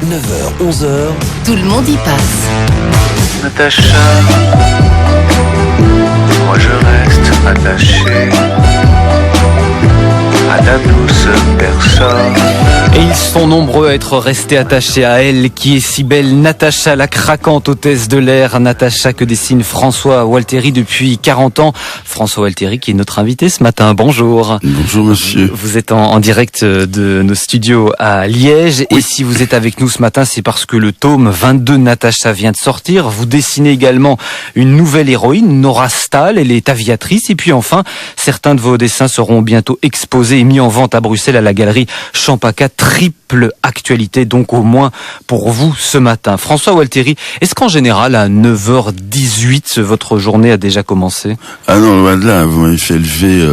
9h, 11h. Tout le monde y passe. Natacha, moi je reste attaché à la douce personne. Et ils sont nombreux à être restés attachés à elle, qui est si belle, Natacha, la craquante hôtesse de l'air. Natacha que dessine François Walteri depuis 40 ans. François Walteri qui est notre invité ce matin. Bonjour. Bonjour monsieur. Vous êtes en direct de nos studios à Liège. Oui. Et si vous êtes avec nous ce matin, c'est parce que le tome 22 de Natacha vient de sortir. Vous dessinez également une nouvelle héroïne, Nora Stahl. Elle est aviatrice. Et puis enfin, certains de vos dessins seront bientôt exposés et mis en vente à Bruxelles à la galerie Champaka. Triple actualité donc au moins pour vous ce matin. François Walteri, est-ce qu'en général à 9h18 votre journée a déjà commencé? Ah non, loin de là, vous m'avez fait lever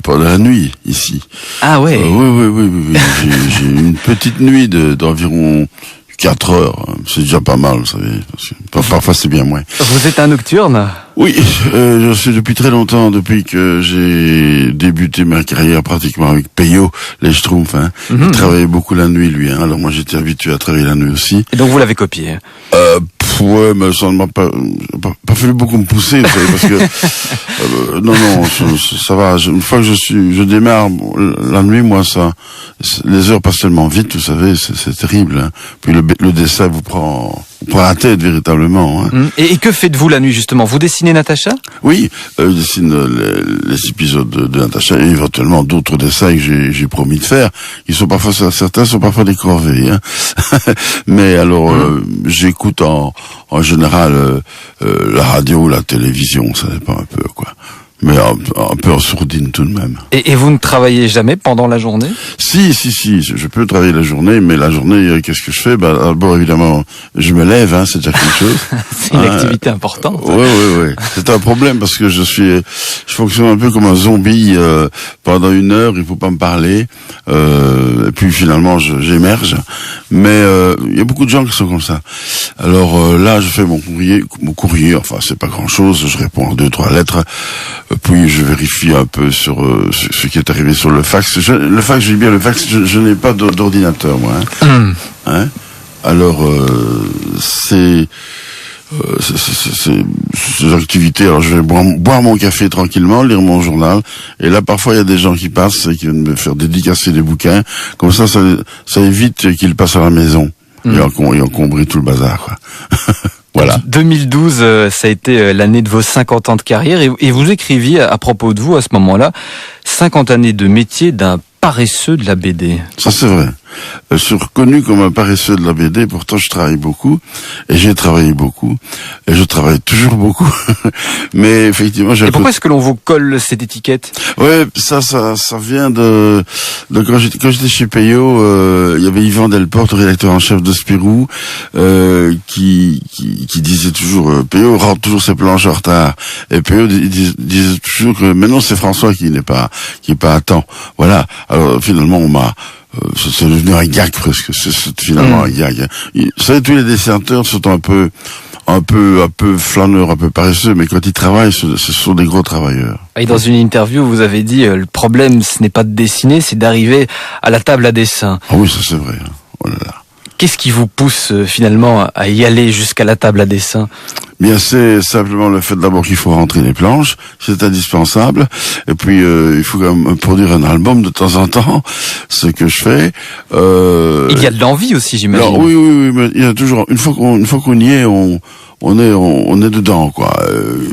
pendant la nuit ici. Ah ouais. Oui. J'ai une petite nuit d'environ 4 heures. C'est déjà pas mal, vous savez. Parce que parfois c'est bien moins. Vous êtes un nocturne? Oui, je suis depuis très longtemps, depuis que j'ai débuté ma carrière pratiquement avec Peyo, les Schtroumpfs. Il travaillait beaucoup la nuit, lui. Alors moi j'étais habitué à travailler la nuit aussi. Et donc vous l'avez copié? Ouais, mais ça ne m'a pas fallu beaucoup me pousser, vous savez, parce que non, ça va. Une fois que je démarre la nuit, moi les heures passent tellement vite, vous savez, c'est terrible. Hein. Puis le dessin vous prend la tête véritablement. Hein. Et que faites-vous la nuit justement? Vous dessinez Natacha? Oui, je dessine les épisodes de Natacha et éventuellement d'autres dessins que j'ai promis de faire. Certains sont parfois des corvées. Hein. Mais alors, j'écoute en général la radio ou la télévision, ça dépend un peu quoi. Mais un peu en sourdine tout de même. Et vous ne travaillez jamais pendant la journée? Si, je peux travailler la journée, mais la journée, qu'est-ce que je fais? D'abord, évidemment, je me lève, c'est déjà quelque chose. C'est une activité importante. Oui. C'est un problème parce que je fonctionne un peu comme un zombie, pendant 1 heure, il faut pas me parler, et puis finalement, j'émerge. Mais, il y a beaucoup de gens qui sont comme ça. Alors, là, je fais mon courrier, enfin, c'est pas grand chose, je réponds à 2-3 lettres, puis je vérifie un peu sur ce qui est arrivé sur le fax. Je n'ai pas d'ordinateur, moi. Hein. Alors, ces activités. Alors, je vais boire mon café tranquillement, lire mon journal. Et là, parfois, il y a des gens qui passent et qui viennent me faire dédicacer des bouquins. Comme ça évite qu'ils passent à la maison et encombrer tout le bazar, quoi. Voilà. 2012, ça a été l'année de vos 50 ans de carrière et vous écriviez à propos de vous à ce moment-là 50 années de métier d'un paresseux de la BD. Ça c'est vrai. Je suis reconnu comme un paresseux de la BD, pourtant je travaille beaucoup, et j'ai travaillé beaucoup, et je travaille toujours beaucoup. Mais effectivement, Et pourquoi est-ce que l'on vous colle cette étiquette? Ouais, ça vient de quand j'étais chez Peyo, il y avait Yvan Delporte, rédacteur en chef de Spirou, qui disait toujours, Peyo rentre toujours ses planches en retard. Et Peyo disait toujours que maintenant c'est François qui est pas à temps. Voilà. Alors finalement c'est devenu un gag presque. C'est finalement un gag. Vous savez, tous les dessinateurs sont un peu flâneurs, un peu paresseux, mais quand ils travaillent, ce sont des gros travailleurs. Et dans une interview, vous avez dit, le problème, ce n'est pas de dessiner, c'est d'arriver à la table à dessin. Ah oui, ça c'est vrai. Oh là là. Qu'est-ce qui vous pousse finalement à y aller jusqu'à la table à dessin? Bien, c'est simplement le fait d'abord qu'il faut rentrer les planches, c'est indispensable. Et puis il faut quand même produire un album de temps en temps, ce que je fais. Il y a de l'envie aussi, j'imagine. Alors, oui, mais il y a toujours une fois qu'on y est, on est dedans, quoi.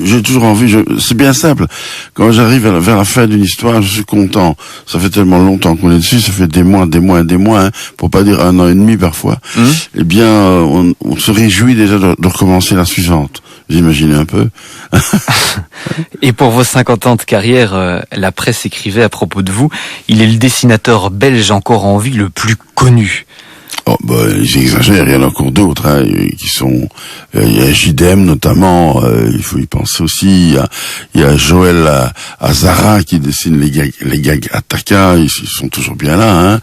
J'ai toujours envie. C'est bien simple. Quand j'arrive vers la fin d'une histoire, je suis content. Ça fait tellement longtemps qu'on est dessus, ça fait des mois, hein, pour pas dire 1 an et demi parfois. Eh bien, on se réjouit déjà de recommencer la suivante. Vous imaginez un peu. Et pour vos 50 ans de carrière, la presse écrivait à propos de vous, il est le dessinateur belge encore en vie le plus connu. Oh, ils exagèrent, il y en a encore d'autres, qui sont, il y a JDM notamment, il faut y penser aussi, il y a Joël Azara qui dessine les gags Attaka, ils sont toujours bien là,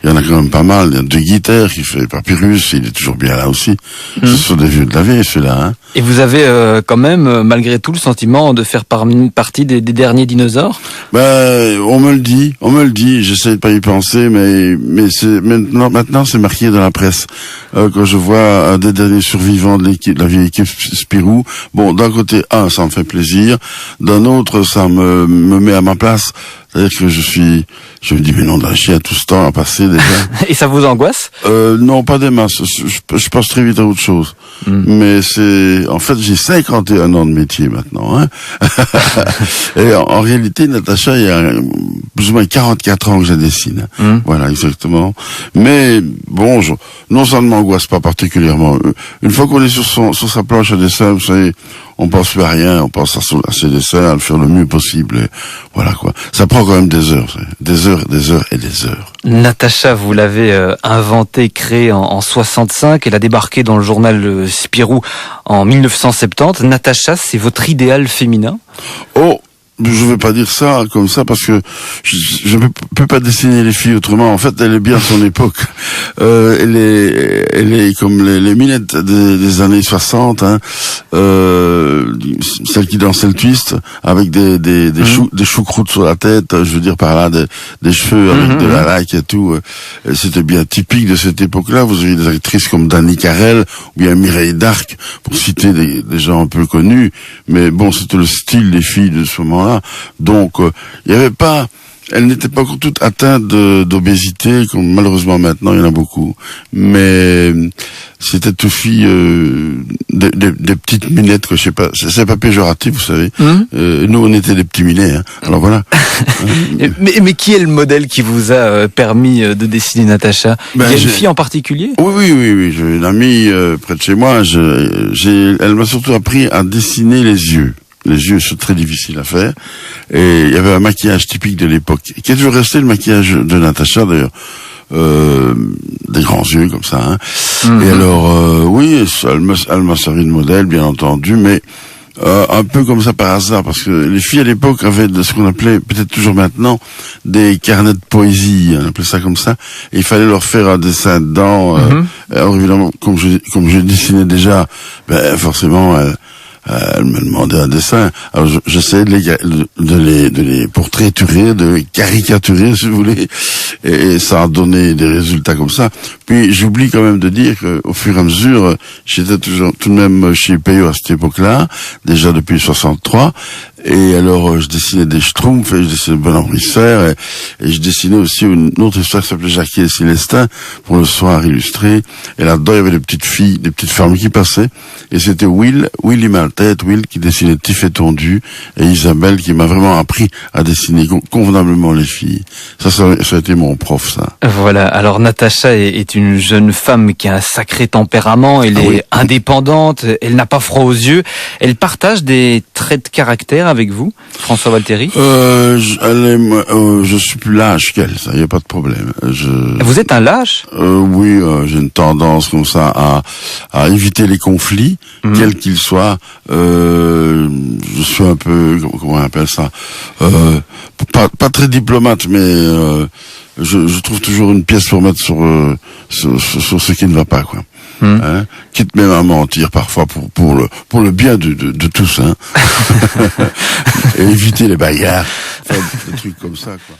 Il y en a quand même pas mal, il y a De Guiter qui fait Papyrus, il est toujours bien là aussi. Ce sont des vieux de la vieille, ceux-là, Et vous avez quand même, malgré tout, le sentiment de faire partie des derniers dinosaures? On me le dit, j'essaie de pas y penser, mais c'est maintenant c'est marqué remarqué dans la presse quand je vois un des derniers survivants de l'équipe, de la vieille équipe Spirou. Bon, d'un côté, ça me fait plaisir. D'un autre, ça me met à ma place. C'est-à-dire que je me dis, mais non, d'un chien, tout ce temps à passer déjà. Et ça vous angoisse? Non, pas des masses. Je passe très vite à autre chose. Mais en fait, j'ai 51 ans de métier maintenant, hein. Et en réalité, Natacha, il y a plus ou moins 44 ans que je dessine. Voilà, exactement. Mais, bon, non, ça ne m'angoisse pas particulièrement. Une fois qu'on est sur sa planche à dessin, vous savez, on pense plus à rien, on pense à ses dessins, à le faire le mieux possible. Et voilà, quoi. Ça prend quand même des heures, des heures et des heures. Natacha, vous l'avez inventée, créée en 65. Elle a débarqué dans le journal Spirou en 1970. Natacha, c'est votre idéal féminin? Oh, je vais pas dire ça comme ça parce que je peux pas dessiner les filles autrement. En fait, elle est bien de son époque. Elle est comme les minettes des années 60, hein. Celle qui dansait le twist avec des choucroutes sur la tête. Je veux dire par là des cheveux avec de la laque et tout. C'était bien typique de cette époque-là. Vous avez des actrices comme Dani Carrel ou bien Mireille Darc pour citer des gens un peu connus. Mais bon, c'était le style des filles de ce moment-là. Donc, il y avait pas, elles n'étaient pas encore toutes atteintes d'obésité, comme malheureusement maintenant il y en a beaucoup. Mais c'était tout filles, des petites minettes que je sais pas, c'est pas péjoratif, vous savez. Nous on était des petits minets, hein. Alors voilà. mais qui est le modèle qui vous a permis de dessiner Natacha? Il y a une fille en particulier? Oui. J'ai une amie près de chez moi. Elle m'a surtout appris à dessiner les yeux. Les yeux sont très difficiles à faire. Et il y avait un maquillage typique de l'époque, qui est toujours resté le maquillage de Natacha d'ailleurs. Des grands yeux comme ça, hein. Et alors, oui, elle m'a servi de modèle, bien entendu, mais un peu comme ça par hasard, parce que les filles à l'époque avaient de ce qu'on appelait, peut-être toujours maintenant, des carnets de poésie, on appelait ça comme ça, et il fallait leur faire un dessin dedans. Alors évidemment, comme je dessinais déjà, forcément, elle me demandait un dessin. Alors j'essayais de les portraiturer, de caricaturer, si vous voulez, et ça a donné des résultats comme ça. Puis j'oublie quand même de dire qu'au fur et à mesure, j'étais toujours tout de même chez Peyo à cette époque-là, déjà depuis 63. Et alors, je dessinais des Schtroumpfs, et je dessinais Bonhomme Risser, et je dessinais aussi une autre histoire qui s'appelait Jackie et Célestin, pour le soir illustré. Et là-dedans, il y avait des petites filles, des petites femmes qui passaient. Et c'était Willy Maltête, Will, qui dessinait Tiff et Tondu, et Isabelle, qui m'a vraiment appris à dessiner convenablement les filles. Ça a été mon prof, ça. Voilà. Alors, Natacha est une jeune femme qui a un sacré tempérament. Elle est indépendante. Elle n'a pas froid aux yeux. Elle partage des traits de caractère avec vous, François Walteri? Je suis plus lâche qu'elle, ça, y a pas de problème. Vous êtes un lâche? Oui, j'ai une tendance comme ça à éviter les conflits, quels qu'ils soient. Je suis un peu, comment on appelle ça, pas très diplomate, mais je trouve toujours une pièce pour mettre sur ce qui ne va pas, quoi. Hein, quitte même à mentir parfois pour le bien de tous, hein. Et éviter les bagarres, faire des trucs comme ça, quoi.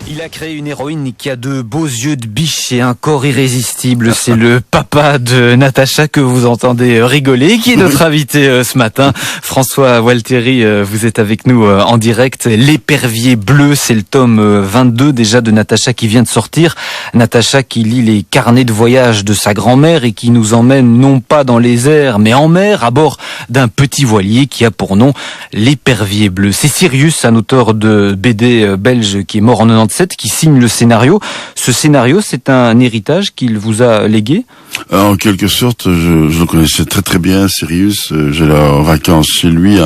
Il a créé une héroïne qui a de beaux yeux de biche et un corps irrésistible. C'est le papa de Natacha que vous entendez rigoler, qui est notre invité ce matin. François Walteri, vous êtes avec nous en direct. L'épervier bleu, c'est le tome 22 déjà de Natacha qui vient de sortir. Natacha qui lit les carnets de voyage de sa grand-mère et qui nous emmène non pas dans les airs, mais en mer, à bord d'un petit voilier qui a pour nom l'épervier bleu. C'est Sirius, un auteur de BD belge qui est mort en 97, qui signe le scénario. Ce scénario, c'est un héritage qu'il vous a légué? En quelque sorte, je le connaissais très très bien, Sirius. J'allais en vacances chez lui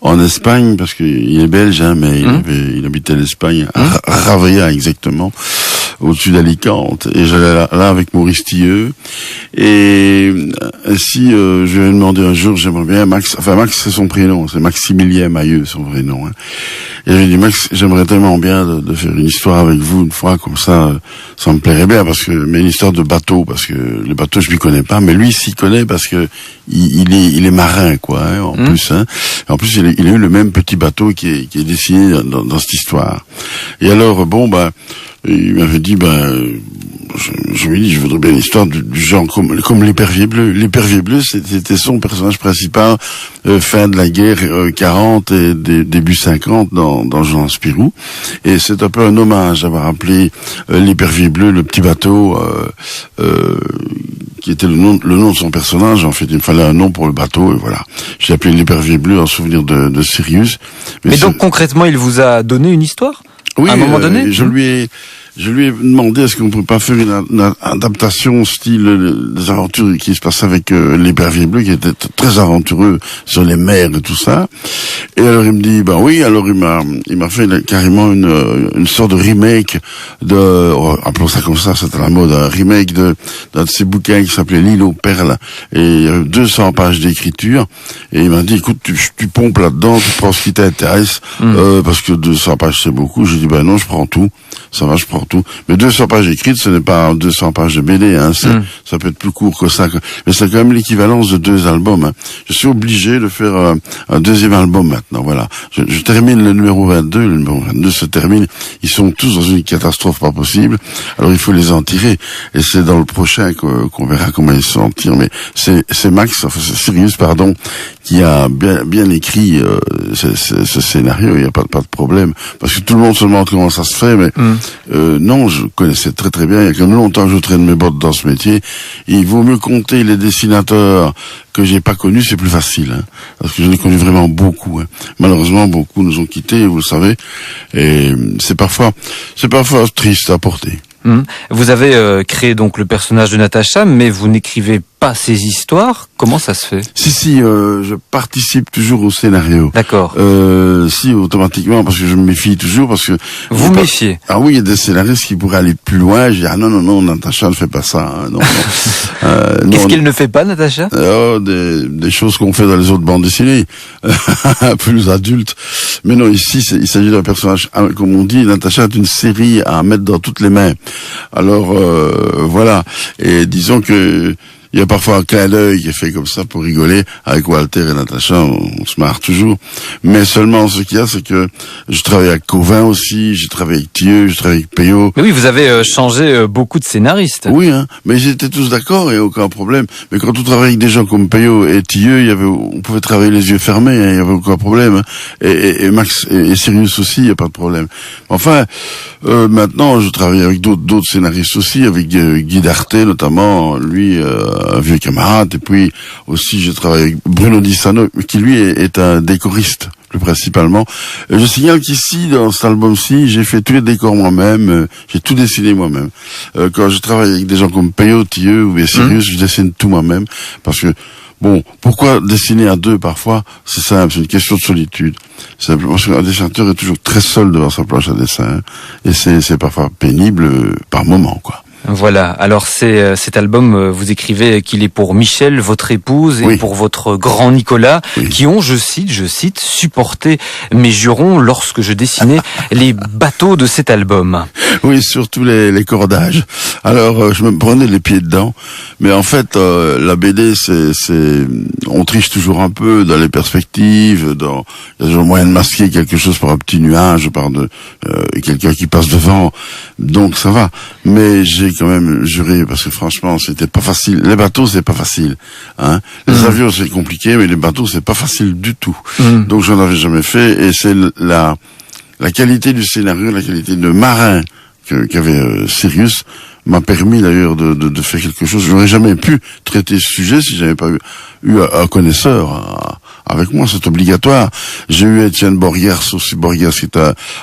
en Espagne, parce qu'il est belge, hein, mais il habitait l'Espagne, à Ravella exactement, au-dessus d'Alicante. Et j'allais là avec Maurice Tilleux. Et ainsi, je lui ai demandé un jour, j'aimerais bien Max c'est son prénom, c'est Maximilien Mailleux, son vrai nom, hein. Et je lui ai dit, Max, j'aimerais tellement bien de faire une histoire avec vous une fois, comme ça me plairait bien, mais une histoire de bateau, parce que les bateaux, je m'y connais pas, mais lui, s'y connaît parce que il est marin, quoi, hein, en plus, hein. En plus, il a eu le même petit bateau qui est dessiné dans cette histoire. Et alors, Et il m'avait dit, je lui ai dit, je voudrais bien l'histoire du genre comme l'épervier bleu. L'épervier bleu, c'était son personnage principal, fin de la guerre 40 et début 50 dans Jean Spirou. Et c'est un peu un hommage d'avoir appelé l'épervier bleu, le petit bateau, qui était le nom de son personnage. En fait, il me fallait un nom pour le bateau, et voilà. J'ai appelé l'épervier bleu en souvenir de Sirius. Mais donc concrètement, il vous a donné une histoire? Oui, à un moment donné? Je lui ai demandé est-ce qu'on ne pourrait pas faire une adaptation style des aventures qui se passaient avec l'épervier bleu, qui était très aventureux sur les mers et tout ça. Et alors il me dit oui. Alors il m'a fait carrément une sorte de remake appelons ça comme ça, c'était la mode, un remake d'un de ses bouquins qui s'appelait L'île aux perles. Et il y avait 200 pages d'écriture. Et il m'a dit écoute, tu pompes là-dedans, tu prends ce qui t'intéresse, parce que 200 pages c'est beaucoup. J'ai dit non, je prends tout. Ça va, je prends tout. Mais 200 pages écrites, ce n'est pas 200 pages de BD, hein. Ça peut être plus court que ça. Mais c'est quand même l'équivalence de 2 albums, hein. Je suis obligé de faire un deuxième album maintenant, voilà. Je termine le numéro 22, le numéro 22 se termine. Ils sont tous dans une catastrophe pas possible. Alors il faut les en tirer. Et c'est dans le prochain qu'on verra comment ils s'en tirent. Mais c'est c'est Sirius, qui a bien écrit ce scénario. Il n'y a pas de problème. Parce que tout le monde se demande comment ça se fait, mais non, je connaissais très très bien. Il y a quand même longtemps que je traîne mes bottes dans ce métier. Il vaut mieux compter les dessinateurs que j'ai pas connus, c'est plus facile, hein, parce que j'en ai connu vraiment beaucoup, hein. Malheureusement, beaucoup nous ont quittés, vous le savez, et c'est parfois triste à porter. Vous avez créé donc le personnage de Natacha, mais vous n'écrivez pas ces histoires. Comment ça se fait? Si, je participe toujours au scénario. D'accord. Si, automatiquement, parce que je me méfie toujours, parce que... Vous méfiez? Ah oui, il y a des scénaristes qui pourraient aller plus loin. Je dis, non, Natacha ne fait pas ça, hein, non. Qu'est-ce qu'elle ne fait pas, Natacha? Des choses qu'on fait dans les autres bandes dessinées, plus adultes. Mais non, ici, il s'agit d'un personnage, comme on dit, Natacha est une série à mettre dans toutes les mains. Alors, voilà. Et disons que il y a parfois un clin d'œil qui est fait comme ça pour rigoler. Avec Walter et Natacha, on se marre toujours. Mais seulement, ce qu'il y a, c'est que je travaille avec Covin aussi, j'ai travaillé avec Thieu, j'ai travaillé avec Payot. Mais oui, vous avez changé beaucoup de scénaristes. Oui, hein. Mais ils étaient tous d'accord et aucun problème. Mais quand on travaille avec des gens comme Payot et Thieu, on pouvait travailler les yeux fermés, hein, il y avait aucun problème. Hein. Et Max et Sirius aussi, il n'y a pas de problème. Enfin, maintenant, je travaille avec d'autres scénaristes aussi, avec Guy Darté notamment, lui, un vieux camarade, et puis aussi je travaille avec Bruno Di Sano, qui lui est un décoriste, plus principalement. Je signale qu'ici, dans cet album-ci, j'ai fait tous les décors moi-même, j'ai tout dessiné moi-même. Quand je travaille avec des gens comme Payot, Thieu ou bien Sirius, je dessine tout moi-même, parce que pourquoi dessiner à deux parfois? C'est simple, c'est une question de solitude. Simplement parce qu'un dessinateur est toujours très seul devant sa planche à dessin, et c'est parfois pénible par moment, quoi. Voilà, alors cet album, vous écrivez qu'il est pour Michel, votre épouse, et pour votre grand Nicolas, qui ont, je cite, supporté mes jurons lorsque je dessinais les bateaux de cet album. Oui, surtout les cordages. Alors, je me prenais les pieds dedans, mais en fait, la BD, on triche toujours un peu dans les perspectives, il y a toujours moyen de masquer quelque chose par un petit nuage, par quelqu'un qui passe devant, donc ça va. Mais j'ai quand même juré, parce que franchement, c'était pas facile. Les bateaux, c'est pas facile, hein. Les avions, c'est compliqué, mais les bateaux, c'est pas facile du tout. Donc, j'en avais jamais fait, et c'est la qualité du scénario, la qualité de marin qu'avait Sirius m'a permis d'ailleurs de faire quelque chose. J'aurais jamais pu traiter ce sujet si j'avais pas eu un connaisseur avec moi, c'est obligatoire. J'ai eu Étienne Borgers qui est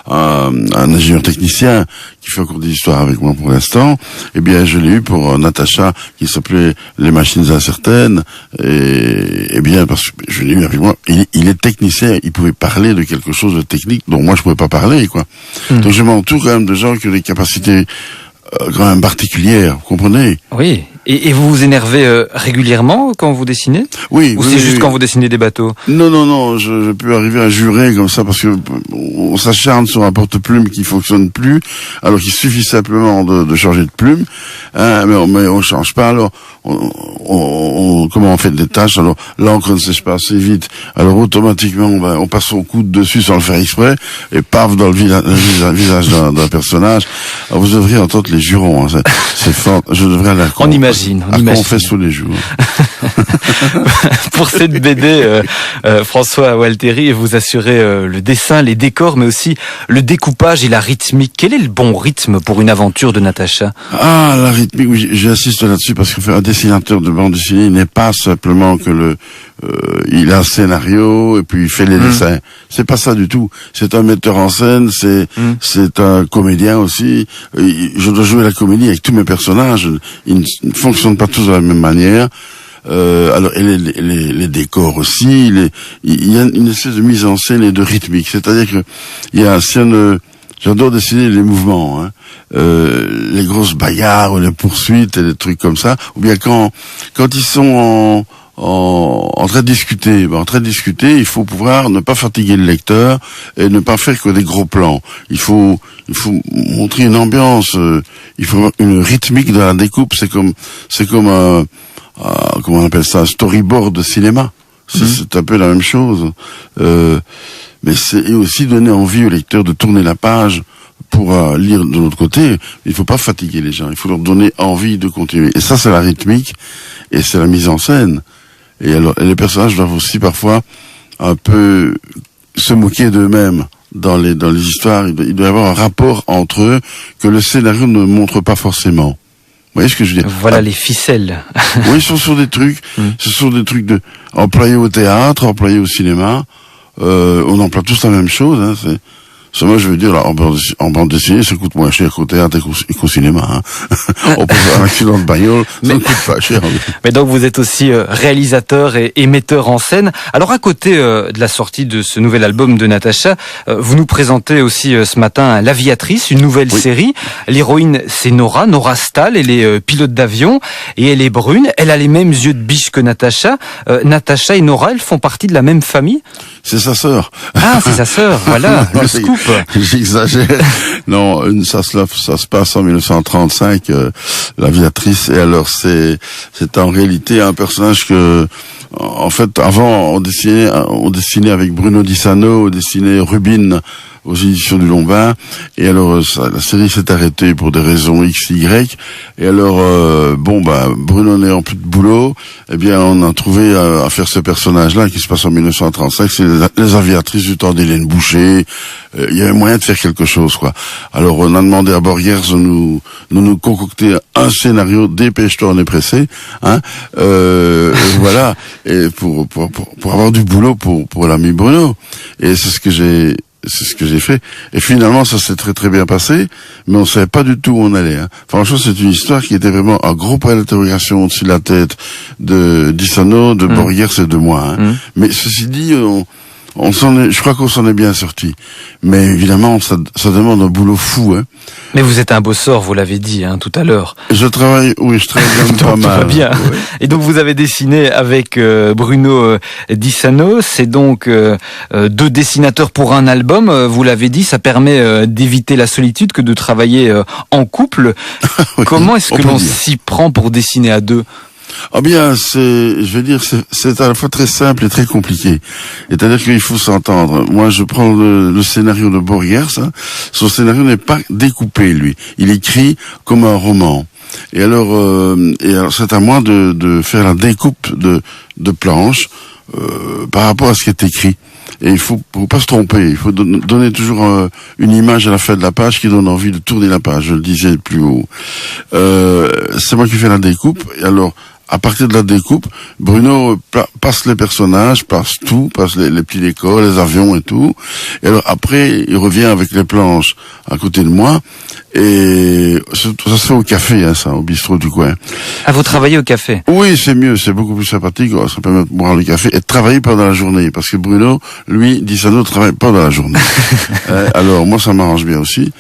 un ingénieur technicien qui fait encore des histoires avec moi pour l'instant. Eh bien, je l'ai eu pour Natacha qui s'appelait Les Machines Incertaines. Et bien, parce que je l'ai eu avec moi. Il est technicien, il pouvait parler de quelque chose de technique dont moi je pouvais pas parler, quoi. Donc je m'entoure quand même de gens qui ont des capacités quand même particulières, vous comprenez? Oui. Et vous vous énervez régulièrement quand vous dessinez? Oui. Ou c'est juste quand vous dessinez des bateaux? Non, je peux arriver à jurer comme ça parce que on s'acharne sur un porte-plume qui fonctionne plus, alors qu'il suffit simplement de changer de plume, hein, mais on change pas. Alors, comment on fait des tâches? Alors, l'encre ne sèche pas assez vite, alors automatiquement, on passe son coude dessus sans le faire exprès, et paf, dans le visage d'un personnage. Alors, vous devriez entendre les jurons, hein, c'est fort. Je devrais aller On imagine. On fait tous les jours. Pour cette BD, François Walteri, vous assurez le dessin, les décors, mais aussi le découpage et la rythmique. Quel est le bon rythme pour une aventure de Natacha? Ah, la rythmique, oui, j'insiste là-dessus parce que faire un dessinateur de bande dessinée n'est pas simplement que il a un scénario et puis il fait les dessins. C'est pas ça du tout. C'est un metteur en scène, c'est un comédien aussi. Je dois jouer la comédie avec tous mes personnages. Ils ne fonctionnent pas tous de la même manière. Alors et les décors aussi, il y a une espèce de mise en scène et de rythmique. C'est-à-dire que il y a j'adore dessiner les mouvements, hein. Les grosses bagarres, ou les poursuites et des trucs comme ça. Ou bien quand ils sont en train de discuter. En train de discuter, il faut pouvoir ne pas fatiguer le lecteur et ne pas faire que des gros plans. Il faut montrer une ambiance. Il faut avoir une rythmique dans la découpe. C'est comme un comment on appelle ça, un storyboard de cinéma. C'est un peu la même chose. Mais c'est aussi donner envie au lecteur de tourner la page pour lire de l'autre côté. Il faut pas fatiguer les gens. Il faut leur donner envie de continuer. Et ça, c'est la rythmique et c'est la mise en scène. Et alors, les personnages doivent aussi parfois un peu se moquer d'eux-mêmes dans les histoires. Il doit y avoir un rapport entre eux que le scénario ne montre pas forcément. Vous voyez ce que je veux dire? Voilà les ficelles. Oui, ce sont des trucs employés au théâtre, employés au cinéma. On emploie tous la même chose, hein, moi, je veux dire, là, en bande dessinée, ça coûte moins cher qu'au théâtre et qu'au cinéma, hein. On peut faire un accident de bagnole, ça ne coûte pas cher. Mais donc, vous êtes aussi réalisateur et metteur en scène. Alors, à côté de la sortie de ce nouvel album de Natacha, vous nous présentez aussi ce matin L'Aviatrice, une nouvelle série. L'héroïne, c'est Nora Stahl, elle est pilote d'avion, et elle est brune. Elle a les mêmes yeux de biche que Natacha. Natacha et Nora, elles font partie de la même famille? C'est sa sœur. Ah, c'est sa sœur, voilà, le scoop. J'exagère. Non, ça se passe en 1935, L'Aviatrice. Et alors, c'est en réalité un personnage que, en fait, avant, on dessinait avec Bruno Dissano, on dessinait Rubine aux éditions du Lombard. Et alors, la série s'est arrêtée pour des raisons X, Y. Et alors, Bruno n'ayant plus de boulot, eh bien, on a trouvé à faire ce personnage-là qui se passe en 1935. C'est les aviatrices du temps d'Hélène Boucher. Il y avait moyen de faire quelque chose, quoi. Alors, on a demandé à Borgers de nous concocter un scénario, dépêche-toi, on est pressé, hein. Voilà. Et pour avoir du boulot pour l'ami Bruno. Et c'est ce que j'ai fait. Et finalement, ça s'est très très bien passé, mais on savait pas du tout où on allait, hein. Franchement, c'est une histoire qui était vraiment un gros point d'interrogation au-dessus de la tête de Dissano, de Borgers et de moi, hein. Mais ceci dit, je crois qu'on s'en est bien sorti. Mais évidemment, ça demande un boulot fou, hein. Mais vous êtes un bosseur, vous l'avez dit, hein, tout à l'heure. Je travaille même pas mal. Va bien. Ouais. Et donc vous avez dessiné avec Bruno Dissano. C'est donc 2 dessinateurs pour un album. Vous l'avez dit, ça permet d'éviter la solitude que de travailler en couple. Oui, comment est-ce que l'on s'y prend pour dessiner à 2? Ah bien, c'est à la fois très simple et très compliqué. C'est-à-dire qu'il faut s'entendre. Moi, je prends le scénario de Borgers, hein. Son scénario n'est pas découpé, lui. Il écrit comme un roman. Et alors c'est à moi de faire la découpe de planches par rapport à ce qui est écrit. Et il faut pas se tromper. Il faut donner toujours une image à la fin de la page qui donne envie de tourner la page. Je le disais plus haut. C'est moi qui fais la découpe. Et alors, à partir de la découpe, Bruno passe les personnages, passe les petits décors, les avions et tout. Et alors après, il revient avec les planches à côté de moi. Et ça se fait au café, hein, ça, au bistrot du coin. Ah, vous travaillez au café? Oui, c'est mieux, c'est beaucoup plus sympathique. Ça permet de boire le café et de travailler pendant la journée. Parce que Bruno, lui, Dissano travaille pendant la journée. Alors, moi, ça m'arrange bien aussi.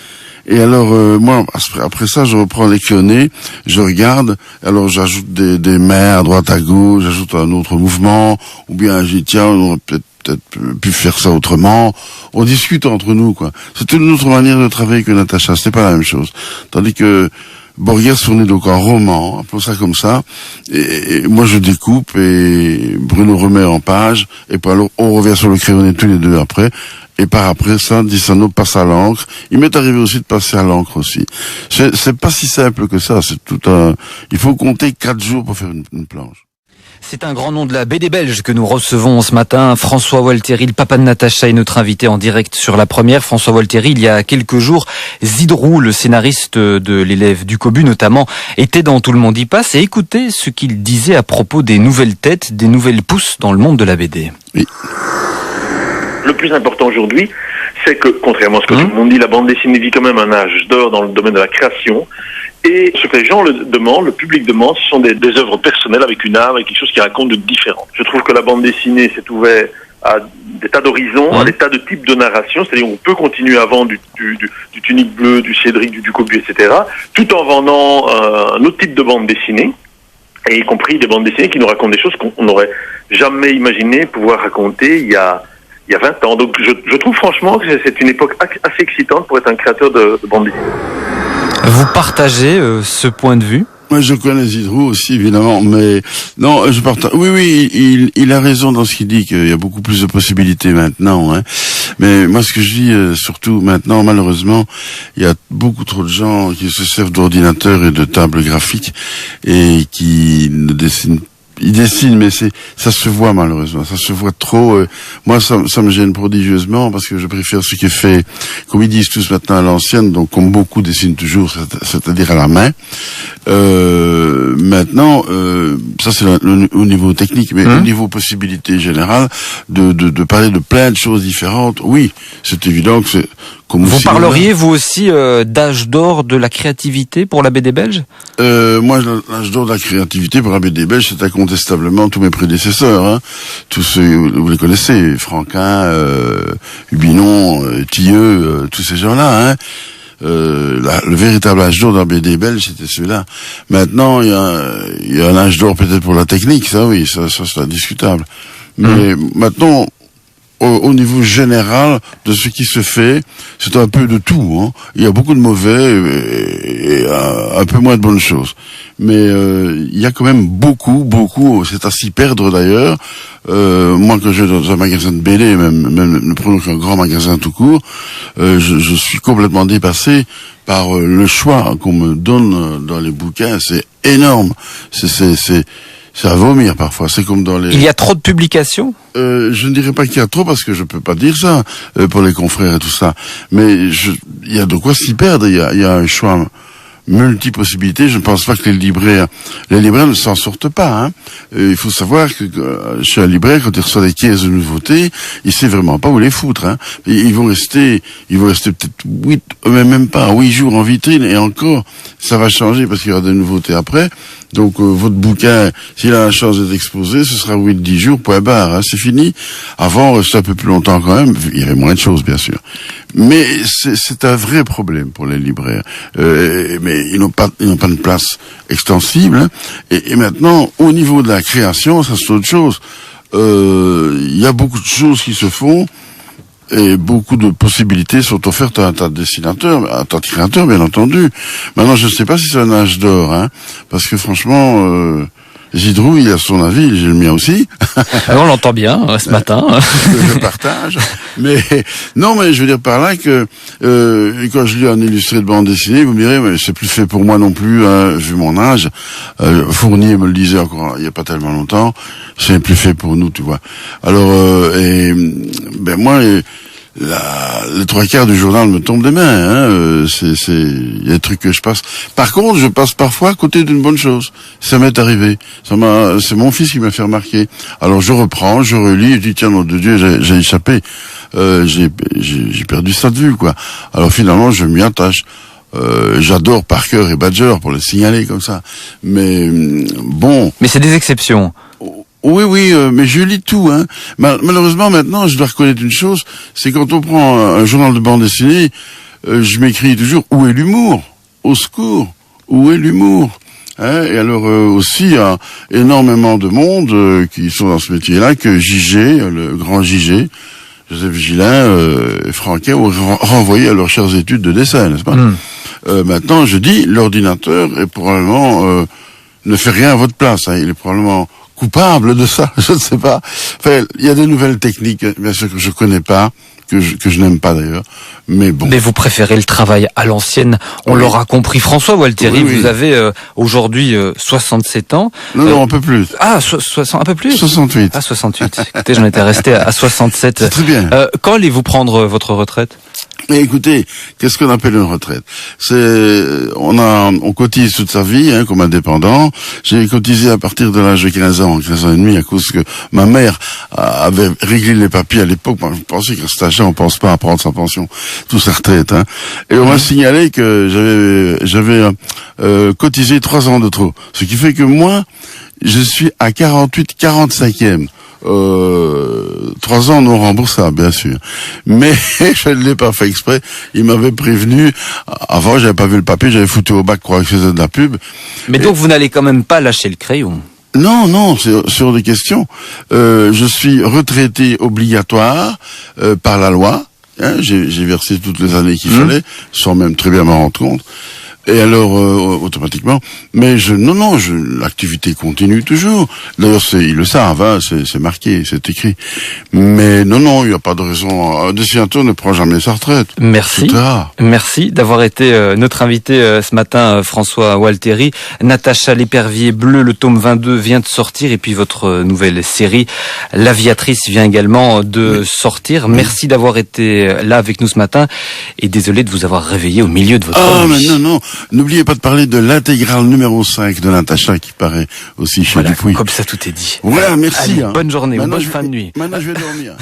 Et alors, moi, après ça, je reprends les crayonnés, je regarde, alors j'ajoute des mains à droite à gauche, j'ajoute un autre mouvement, ou bien je dis, tiens, on aurait peut-être pu faire ça autrement. On discute entre nous, quoi. C'est une autre manière de travailler que Natacha, c'est pas la même chose. Tandis que Borges fournit donc un roman, appelons ça comme ça, et moi je découpe, et Bruno remet en page, et puis alors on revient sur le crayonné tous les deux après, et par après ça, Di Sarno passe à l'encre. Il m'est arrivé aussi de passer à l'encre aussi. C'est pas si simple que ça, c'est tout un... Il faut compter 4 jours pour faire une planche. C'est un grand nom de la BD belge que nous recevons ce matin. François Walteri, le papa de Natacha, est notre invité en direct sur la première. François Walteri, il y a quelques jours, Zidrou, le scénariste de l'élève du Cobu notamment, était dans Tout le monde y passe. Et écoutez ce qu'il disait à propos des nouvelles têtes, des nouvelles pousses dans le monde de la BD. Oui. Le plus important aujourd'hui, c'est que, contrairement à ce que tout le monde dit, la bande dessinée vit quand même un âge d'or dans le domaine de la création. Et ce que les gens demandent, le public demande, ce sont des œuvres personnelles avec une âme, avec quelque chose qui raconte de différent. Je trouve que la bande dessinée s'est ouverte à des tas d'horizons, à des tas de types de narration, c'est-à-dire on peut continuer à vendre du Tunique Bleu, du Cédric, du Cobu, etc., tout en vendant un autre type de bande dessinée, et y compris des bandes dessinées qui nous racontent des choses qu'on n'aurait jamais imaginé pouvoir raconter il y a 20 ans. Donc je trouve franchement que c'est une époque assez excitante pour être un créateur de bande dessinée. Vous partagez ce point de vue ? Moi, je connais Zidrou aussi, évidemment, mais non, je partage. Oui, il a raison dans ce qu'il dit qu'il y a beaucoup plus de possibilités maintenant. Hein. Mais moi, ce que je dis surtout maintenant, malheureusement, il y a beaucoup trop de gens qui se servent d'ordinateurs et de tables graphiques et qui ne dessinent. Ils dessinent, mais ça se voit malheureusement, ça se voit trop. Moi, ça me gêne prodigieusement parce que je préfère ce qui est fait, comme ils disent tous maintenant à l'ancienne, donc comme beaucoup dessinent toujours, c'est-à-dire à la main. Maintenant, ça c'est au niveau technique, mais au niveau possibilité générale de parler de plein de choses différentes. Oui, c'est évident que c'est comme vous parleriez vous aussi d'âge d'or de la créativité pour la BD belge ? Moi, l'âge d'or de la créativité pour la BD belge, c'est incontestablement tous mes prédécesseurs. Hein. Tous ceux, vous les connaissez, Franquin, Hubinon, Tilleux, tous ces gens-là. Hein. Le véritable âge d'or dans la BD belge, c'était celui-là. Maintenant, il y a un âge d'or peut-être pour la technique, ça oui, ça c'est indiscutable. Mais maintenant, au niveau général de ce qui se fait, c'est un peu de tout. Hein. Il y a beaucoup de mauvais et un peu moins de bonnes choses. Mais il y a quand même beaucoup, c'est à s'y perdre d'ailleurs. Moi, quand je vais dans un magasin de BD, même ne prenons qu'un grand magasin tout court, je suis complètement dépassé par le choix qu'on me donne dans les bouquins. C'est énorme. C'est à vomir parfois. C'est comme dans les... Il y a trop de publications ? Je ne dirais pas qu'il y a trop parce que je peux pas dire ça pour les confrères et tout ça. Mais il y a de quoi s'y perdre. Il y a un choix multi-possibilités. Je ne pense pas que les libraires ne s'en sortent pas. Hein. Il faut savoir que chez un libraire, quand il reçoit des caisses de nouveautés, il sait vraiment pas où les foutre. Hein. Ils vont rester peut-être 8 jours en vitrine et encore, ça va changer parce qu'il y aura des nouveautés après. Donc votre bouquin, s'il a la chance d'être exposé, ce sera 8-10 jours, point barre, hein, c'est fini. Avant, on restait un peu plus longtemps quand même, il y avait moins de choses bien sûr. Mais c'est un vrai problème pour les libraires. Mais ils n'ont pas de place extensible. Hein. Et maintenant, au niveau de la création, ça c'est autre chose. Il y a beaucoup de choses qui se font. Et beaucoup de possibilités sont offertes à un tas de dessinateurs, à un tas de créateurs, bien entendu. Maintenant, je ne sais pas si c'est un âge d'or, hein, parce que franchement, Zidrou, il a son avis, j'ai le mien aussi. Alors, on l'entend bien ce matin. Je partage. Mais non, mais je veux dire par là que quand je lis un illustré de bande dessinée, vous me direz, mais c'est plus fait pour moi non plus, hein, vu mon âge. Fournier me le disait encore il y a pas tellement longtemps. C'est plus fait pour nous, tu vois. Alors, moi. Les 3/4 du journal me tombent des mains. Hein. Il y a des trucs que je passe. Par contre, je passe parfois à côté d'une bonne chose. Ça m'est arrivé. C'est mon fils qui m'a fait remarquer. Alors je reprends, je relis, et je dis tiens, nom de Dieu, j'ai échappé. J'ai perdu ça de vue, quoi. Alors finalement, je m'y attache. J'adore Parker et Badger pour les signaler comme ça. Mais bon. Mais c'est des exceptions. Oui, mais je lis tout. Hein. Malheureusement, maintenant, je dois reconnaître une chose, c'est quand on prend un journal de bande dessinée, je m'écris toujours, où est l'humour? Au secours, où est l'humour? Hein, et alors aussi, il y a énormément de monde qui sont dans ce métier-là, que JG, le grand JG, Joseph Gillin et Franquet ont renvoyé à leurs chères études de dessin, n'est-ce pas? Maintenant, je dis, l'ordinateur est probablement ne fait rien à votre place. Hein, il est probablement coupable de ça, je ne sais pas. Enfin, il y a des nouvelles techniques, bien sûr, que je connais pas, que je n'aime pas d'ailleurs, mais bon. Mais vous préférez le travail à l'ancienne, on l'aura compris. François Walteri, vous avez aujourd'hui 67 ans. Non, un peu plus. Ah, 60, un peu plus 68. Ah, 68. Écoutez, j'en étais resté à 67. C'est très bien. Quand allez-vous prendre votre retraite? Mais écoutez, qu'est-ce qu'on appelle une retraite? On cotise toute sa vie, hein, comme indépendant. J'ai cotisé à partir de l'âge de 15 ans et demi, à cause que ma mère avait réglé les papiers à l'époque. Moi, je pensais qu'à cet âge-là, on pense pas à prendre sa pension, toute sa retraite, hein. Et on m'a signalé que j'avais cotisé 3 ans de trop. Ce qui fait que moi, je suis à 45e. 3 ans non remboursables, bien sûr. Mais je ne l'ai pas fait exprès. Il m'avait prévenu. Avant, j'avais pas vu le papier, j'avais foutu au bac pour que je faisais de la pub. Mais donc vous n'allez quand même pas lâcher le crayon? Non, c'est sur des questions. Je suis retraité obligatoire par la loi. Hein, j'ai versé toutes les années qu'il fallait, sans même très bien m'en rendre compte. Et alors, automatiquement, mais l'activité continue toujours. D'ailleurs, ils le savent, hein, c'est marqué, c'est écrit. Mais non, il n'y a pas de raison. Un dessinateur ne prend jamais sa retraite. Merci. Merci d'avoir été notre invité ce matin, François Walteri. Natacha l'épervier bleu, le tome 22 vient de sortir, et puis votre nouvelle série, L'Aviatrice, vient également de sortir. Merci d'avoir été là avec nous ce matin, et désolé de vous avoir réveillé au milieu de votre nuit. Mais non. N'oubliez pas de parler de l'intégrale numéro 5 de Natacha qui paraît aussi chez Dupuis. Comme ça, tout est dit. Voilà, merci. Allez, bonne journée, bonne fin de nuit. Maintenant, je vais dormir.